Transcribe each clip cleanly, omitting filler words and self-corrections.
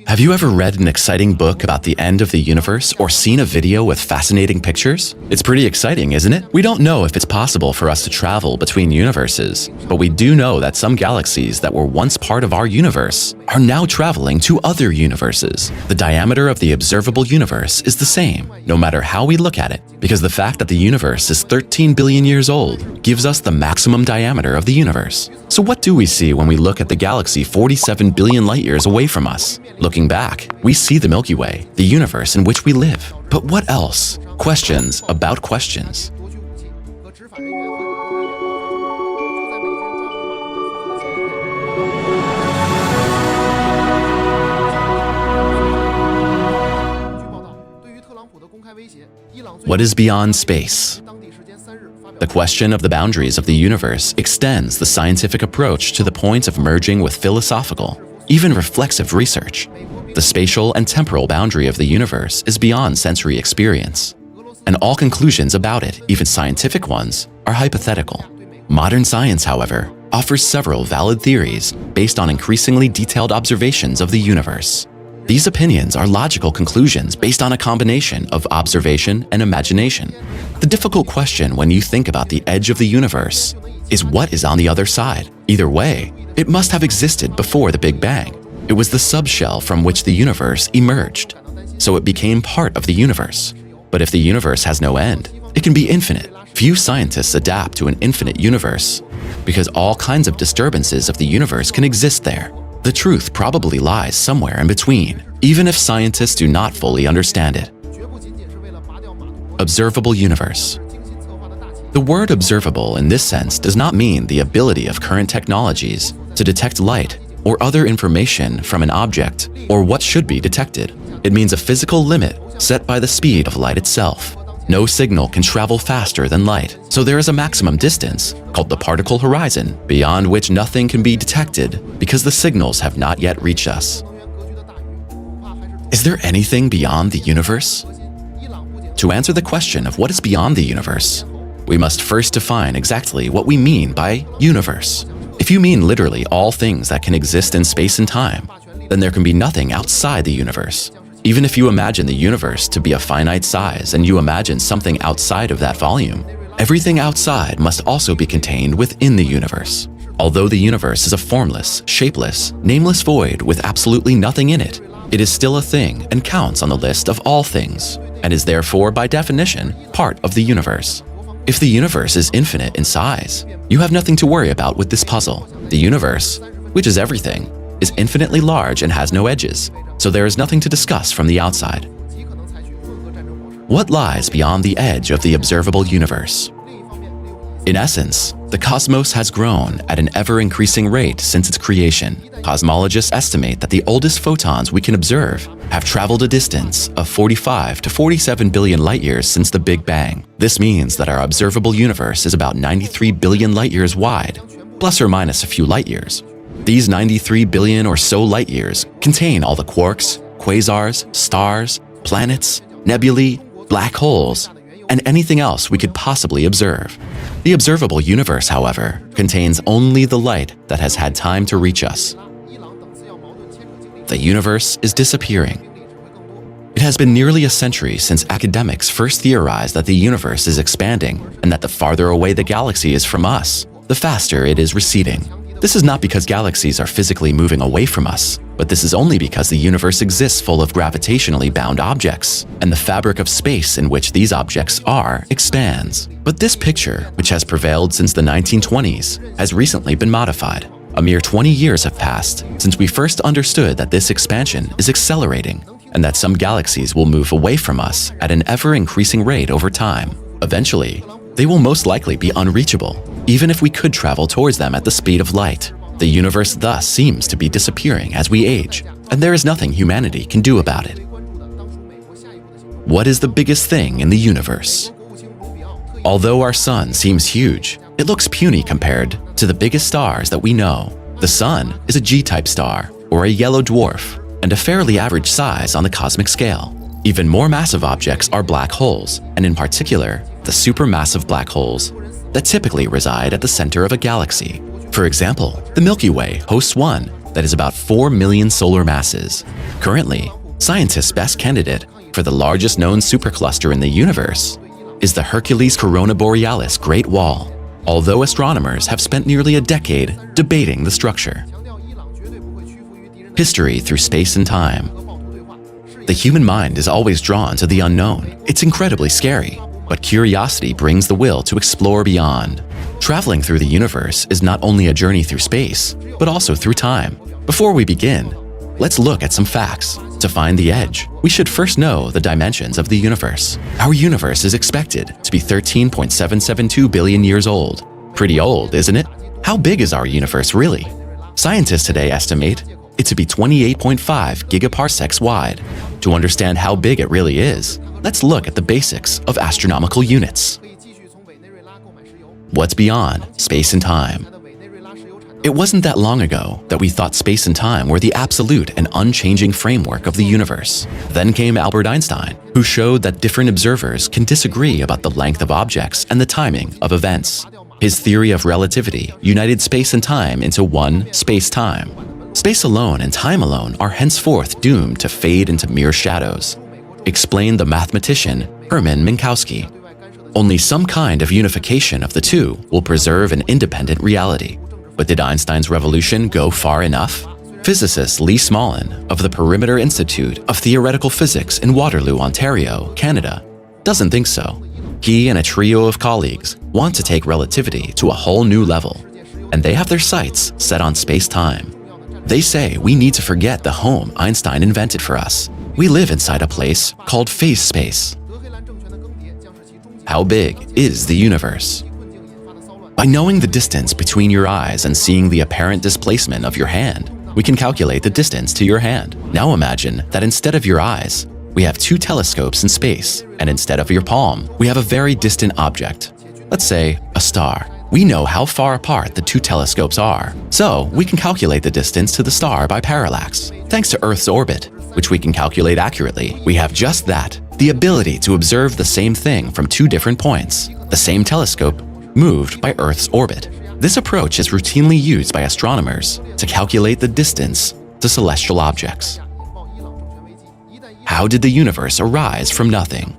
Have you ever read an exciting book about the end of the universe or seen a video with fascinating pictures? It's pretty exciting, isn't it? We don't know if it's possible for us to travel between universes, but we do know that some galaxies that were once part of our universe are now traveling to other universes. The diameter of the observable universe is the same, no matter how we look at it, because the fact that the universe is 13 billion years old gives us the maximum diameter of the universe. So what do we see when we look at the galaxy 47 billion light years away from us? Looking back, we see the Milky Way, the universe in which we live. But what else? Questions about questions. What is beyond space? The question of the boundaries of the universe extends the scientific approach to the point of merging with philosophical, even reflexive research. The spatial and temporal boundary of the universe is beyond sensory experience, and all conclusions about it, even scientific ones, are hypothetical. Modern science, however, offers several valid theories based on increasingly detailed observations of the universe. These opinions are logical conclusions based on a combination of observation and imagination. The difficult question when you think about the edge of the universe is what is on the other side. Either way, it must have existed before the Big Bang. It was the subshell from which the universe emerged, so it became part of the universe. But if the universe has no end, it can be infinite. Few scientists adapt to an infinite universe because all kinds of disturbances of the universe can exist there. The truth probably lies somewhere in between, even if scientists do not fully understand it. Observable universe. The word observable in this sense does not mean the ability of current technologies to detect light or other information from an object or what should be detected. It means a physical limit set by the speed of light itself. No signal can travel faster than light, so there is a maximum distance, called the particle horizon, beyond which nothing can be detected because the signals have not yet reached us. Is there anything beyond the universe? To answer the question of what is beyond the universe, we must first define exactly what we mean by universe. If you mean literally all things that can exist in space and time, then there can be nothing outside the universe. Even if you imagine the universe to be a finite size and you imagine something outside of that volume, everything outside must also be contained within the universe. Although the universe is a formless, shapeless, nameless void with absolutely nothing in it, it is still a thing and counts on the list of all things, and is therefore by definition part of the universe. If the universe is infinite in size, you have nothing to worry about with this puzzle. The universe, which is everything, is infinitely large and has no edges, so there is nothing to discuss from the outside. What lies beyond the edge of the observable universe? In essence, the cosmos has grown at an ever-increasing rate since its creation. Cosmologists estimate that the oldest photons we can observe have traveled a distance of 45 to 47 billion light-years since the Big Bang. This means that our observable universe is about 93 billion light-years wide, plus or minus a few light-years. These 93 billion or so light-years contain all the quarks, quasars, stars, planets, nebulae, black holes, and anything else we could possibly observe. The observable universe, however, contains only the light that has had time to reach us. The universe is disappearing. It has been nearly a century since academics first theorized that the universe is expanding and that the farther away the galaxy is from us, the faster it is receding. This is not because galaxies are physically moving away from us, but this is only because the universe exists full of gravitationally bound objects, and the fabric of space in which these objects are expands. But this picture, which has prevailed since the 1920s, has recently been modified. A mere 20 years have passed since we first understood that this expansion is accelerating, and that some galaxies will move away from us at an ever-increasing rate over time. Eventually, they will most likely be unreachable, even if we could travel towards them at the speed of light. The universe thus seems to be disappearing as we age, and there is nothing humanity can do about it. What is the biggest thing in the universe? Although our sun seems huge, it looks puny compared to the biggest stars that we know. The sun is a G-type star, or a yellow dwarf, and a fairly average size on the cosmic scale. Even more massive objects are black holes, and in particular, the supermassive black holes that typically reside at the center of a galaxy. For example, the Milky Way hosts one, that is about 4 million solar masses. Currently, scientists' best candidate for the largest known supercluster in the universe is the Hercules Corona Borealis Great Wall, although astronomers have spent nearly a decade debating the structure. History through space and time. The human mind is always drawn to the unknown. It's incredibly scary, but curiosity brings the will to explore beyond. Traveling through the universe is not only a journey through space, but also through time. Before we begin, let's look at some facts. To find the edge, we should first know the dimensions of the universe. Our universe is expected to be 13.772 billion years old. Pretty old, isn't it? How big is our universe really? Scientists today estimate it to be 28.5 gigaparsecs wide. To understand how big it really is, let's look at the basics of astronomical units. What's beyond space and time? It wasn't that long ago that we thought space and time were the absolute and unchanging framework of the universe. Then came Albert Einstein, who showed that different observers can disagree about the length of objects and the timing of events. His theory of relativity united space and time into one space-time. Space alone and time alone are henceforth doomed to fade into mere shadows, explained the mathematician Hermann Minkowski. Only some kind of unification of the two will preserve an independent reality. But did Einstein's revolution go far enough? Physicist Lee Smolin of the Perimeter Institute of Theoretical Physics in Waterloo, Ontario, Canada, doesn't think so. He and a trio of colleagues want to take relativity to a whole new level, and they have their sights set on space-time. They say we need to forget the home Einstein invented for us. We live inside a place called phase space. How big is the universe? By knowing the distance between your eyes and seeing the apparent displacement of your hand, we can calculate the distance to your hand. Now imagine that instead of your eyes, we have two telescopes in space, and instead of your palm, we have a very distant object. Let's say a star. We know how far apart the two telescopes are, so we can calculate the distance to the star by parallax. Thanks to Earth's orbit, which we can calculate accurately, we have just that, the ability to observe the same thing from two different points, the same telescope moved by Earth's orbit. This approach is routinely used by astronomers to calculate the distance to celestial objects. How did the universe arise from nothing?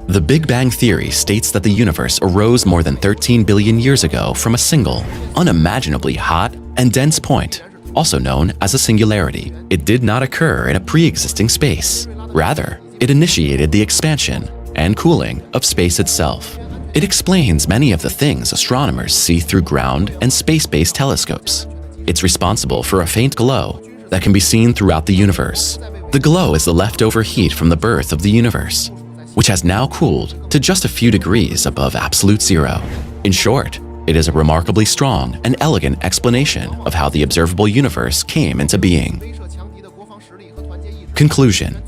The Big Bang Theory states that the universe arose more than 13 billion years ago from a single, unimaginably hot and dense point, also known as a singularity. It did not occur in a pre-existing space. Rather, it initiated the expansion and cooling of space itself. It explains many of the things astronomers see through ground and space-based telescopes. It's responsible for a faint glow that can be seen throughout the universe. The glow is the leftover heat from the birth of the universe, which has now cooled to just a few degrees above absolute zero. In short, it is a remarkably strong and elegant explanation of how the observable universe came into being. Conclusion.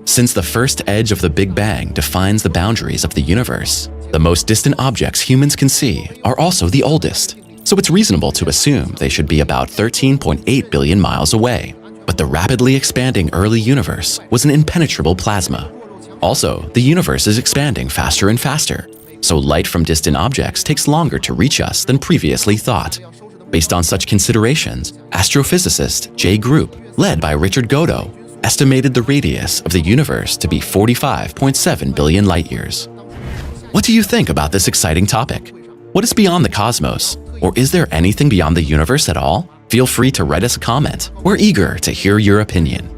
Since the first edge of the Big Bang defines the boundaries of the universe, the most distant objects humans can see are also the oldest, so it's reasonable to assume they should be about 13.8 billion miles away. But the rapidly expanding early universe was an impenetrable plasma. Also, the universe is expanding faster and faster, so light from distant objects takes longer to reach us than previously thought. Based on such considerations, astrophysicist J. Group, led by Richard Godo, estimated the radius of the universe to be 45.7 billion light-years. What do you think about this exciting topic? What is beyond the cosmos? Or is there anything beyond the universe at all? Feel free to write us a comment. We're eager to hear your opinion.